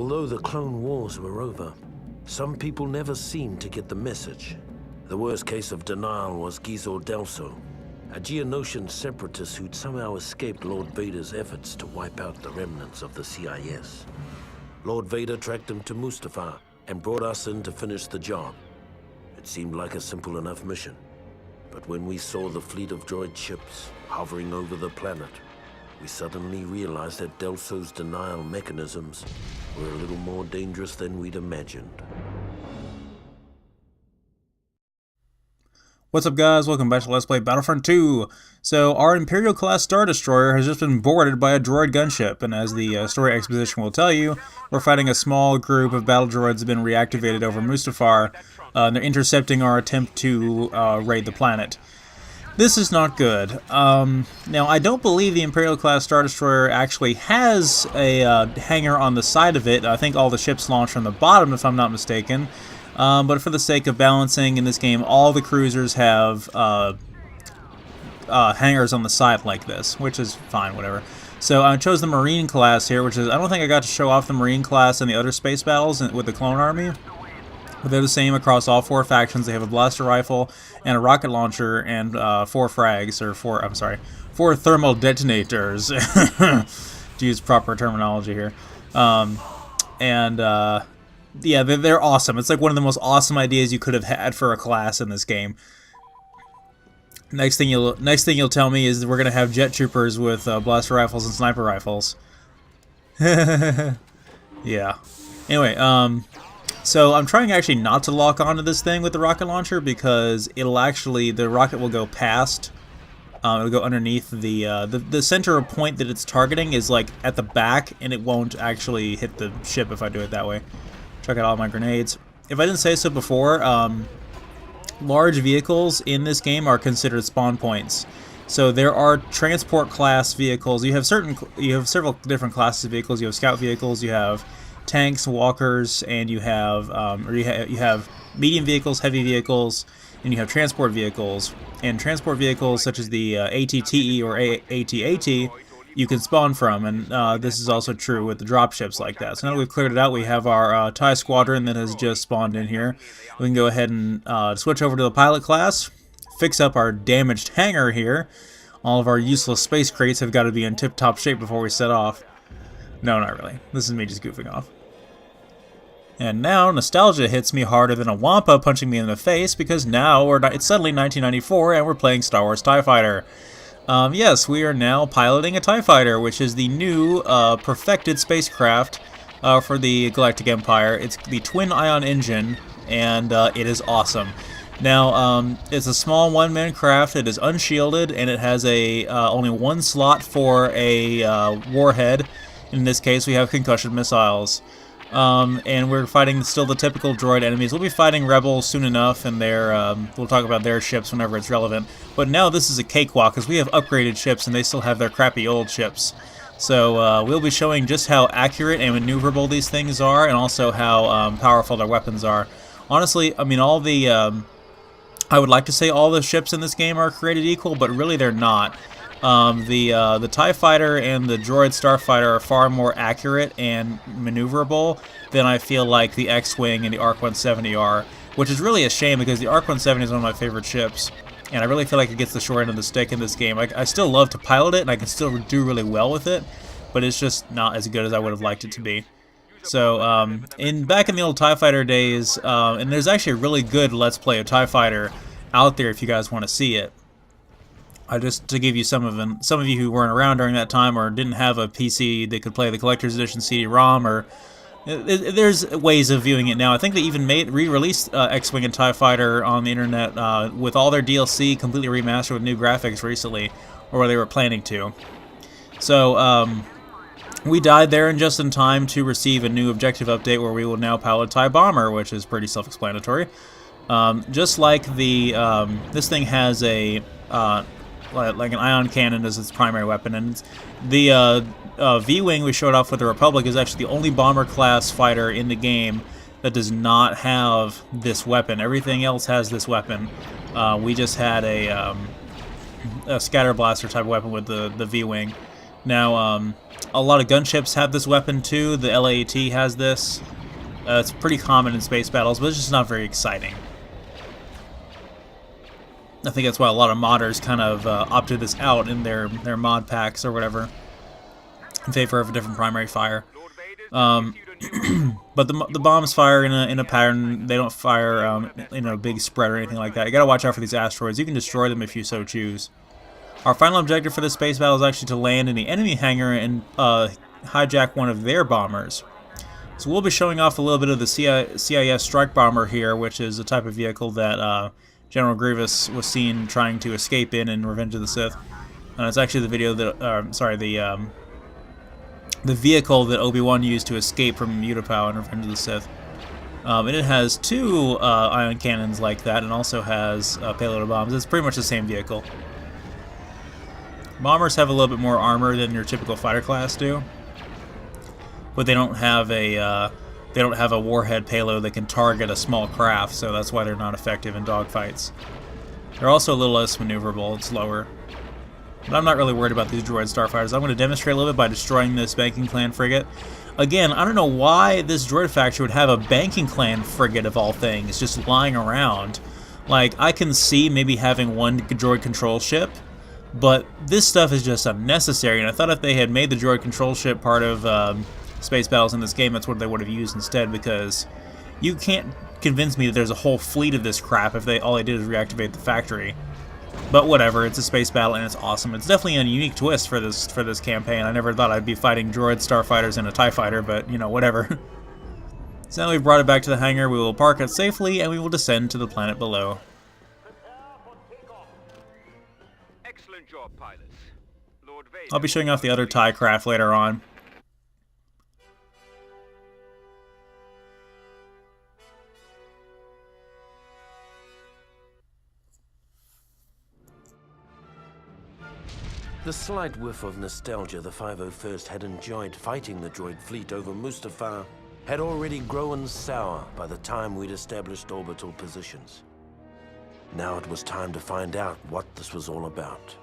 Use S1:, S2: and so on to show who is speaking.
S1: Although the Clone Wars were over, some people never seemed to get the message. The worst case of denial was Gizor Delso, a Geonosian separatist who'd somehow escaped Lord Vader's efforts to wipe out the remnants of the CIS. Lord Vader tracked him to Mustafar and brought us in to finish the job. It seemed like a simple enough mission. But when we saw the fleet of droid ships hovering over the planet, we suddenly realized that Delso's denial mechanisms were a little more dangerous than we'd imagined.
S2: What's up, guys? Welcome back to Let's Play Battlefront 2. So, our Imperial-class Star Destroyer has just been boarded by a droid gunship, and as the story exposition will tell you, we're fighting a small group of battle droids that have been reactivated over Mustafar, and they're intercepting our attempt to raid the planet. This is not good. Now, I don't believe the Imperial-class Star Destroyer actually has a hangar on the side of it. I think all the ships launch from the bottom, if I'm not mistaken. But for the sake of balancing in this game, all the cruisers have hangars on the side like this, which is fine, whatever. So I chose the Marine class here, which is, I don't think I got to show off the Marine class in the other space battles with the Clone Army. But they're the same across all four factions. They have a blaster rifle and a rocket launcher and four thermal detonators, to use proper terminology here. Yeah, they're awesome. It's like one of the most awesome ideas you could have had for a class in this game. Next thing you'll tell me is that we're gonna have jet troopers with blaster rifles and sniper rifles. Yeah. Anyway, so I'm trying actually not to lock onto this thing with the rocket launcher because the rocket will go past. It'll go underneath the center point that it's targeting is like at the back, and it won't actually hit the ship if I do it that way. Check out all my grenades. If I didn't say so before, large vehicles in this game are considered spawn points. So there are transport class vehicles. You have several different classes of vehicles. You have scout vehicles, you have tanks, walkers, and you have you have medium vehicles, heavy vehicles, and you have transport vehicles. And transport vehicles such as the ATTE or ATAT you can spawn from, and this is also true with the dropships like that. So now that we've cleared it out, we have our TIE squadron that has just spawned in here. We can go ahead and switch over to the pilot class, fix up our damaged hangar here. All of our useless space crates have got to be in tip-top shape before we set off. No, not really. This is me just goofing off. And now nostalgia hits me harder than a Wampa punching me in the face, because now it's suddenly 1994 and we're playing Star Wars TIE Fighter. Yes, we are now piloting a TIE Fighter, which is the new, perfected spacecraft for the Galactic Empire. It's the twin ion engine, and it is awesome. Now, it's a small one-man craft. It is unshielded, and it has only one slot for a warhead. In this case, we have concussion missiles. And we're fighting still the typical droid enemies. We'll be fighting rebels soon enough, and we'll talk about their ships whenever it's relevant. But now this is a cakewalk, because we have upgraded ships, and they still have their crappy old ships. So we'll be showing just how accurate and maneuverable these things are, and also how powerful their weapons are. Honestly, I mean, I would like to say all the ships in this game are created equal, but really they're not. The TIE Fighter and the Droid Starfighter are far more accurate and maneuverable than I feel like the X-Wing and the ARC-170 are, which is really a shame because the ARC-170 is one of my favorite ships, and I really feel like it gets the short end of the stick in this game. I still love to pilot it, and I can still do really well with it, but it's just not as good as I would have liked it to be. So, back in the old TIE Fighter days, and there's actually a really good Let's Play of TIE Fighter out there if you guys want to see it. Just to give you some of you who weren't around during that time or didn't have a PC that could play the Collector's Edition CD-ROM, or there's ways of viewing it now. I think they even re-released X-Wing and TIE Fighter on the internet with all their DLC completely remastered with new graphics recently, or they were planning to. So we died there just in time to receive a new objective update where we will now pilot a TIE Bomber, which is pretty self-explanatory. Just like this thing has a like an ion cannon as its primary weapon, and the V-Wing we showed off with the Republic is actually the only bomber class fighter in the game that does not have this weapon. Everything else has this weapon. We just had a scatter blaster type weapon with the V-Wing, Now, a lot of gunships have this weapon too. The LAAT has this. It's pretty common in space battles, but it's just not very exciting. I think that's why a lot of modders kind of opted this out in their mod packs or whatever, in favor of a different primary fire. But the bombs fire in a pattern. They don't fire in a big spread or anything like that. You gotta watch out for these asteroids. You can destroy them if you so choose. Our final objective for this space battle is actually to land in the enemy hangar and hijack one of their bombers. So we'll be showing off a little bit of the CIS strike bomber here, which is a type of vehicle that General Grievous was seen trying to escape in Revenge of the Sith. And it's actually the video that, the vehicle that Obi-Wan used to escape from Utapau in Revenge of the Sith. And it has 2 ion cannons like that, and also has payload of bombs. It's pretty much the same vehicle. Bombers have a little bit more armor than your typical fighter class do, but they don't have a warhead payload that can target a small craft, so that's why they're not effective in dogfights. They're also a little less maneuverable and slower. But I'm not really worried about these droid starfighters. I'm going to demonstrate a little bit by destroying this Banking Clan frigate. Again, I don't know why this droid factory would have a Banking Clan frigate of all things just lying around. Like, I can see maybe having one droid control ship, but this stuff is just unnecessary, and I thought if they had made the droid control ship part of space battles in this game, that's what they would have used instead, because you can't convince me that there's a whole fleet of this crap if all they did is reactivate the factory. But whatever, it's a space battle and it's awesome. It's definitely a unique twist for this campaign. I never thought I'd be fighting droid starfighters and a TIE fighter, but, you know, whatever. So now we've brought it back to the hangar, we will park it safely, and we will descend to the planet below.
S3: Excellent job, pilots. Lord Vader.
S2: I'll be showing off the other TIE craft later on.
S1: The slight whiff of nostalgia the 501st had enjoyed fighting the droid fleet over Mustafar had already grown sour by the time we'd established orbital positions. Now it was time to find out what this was all about.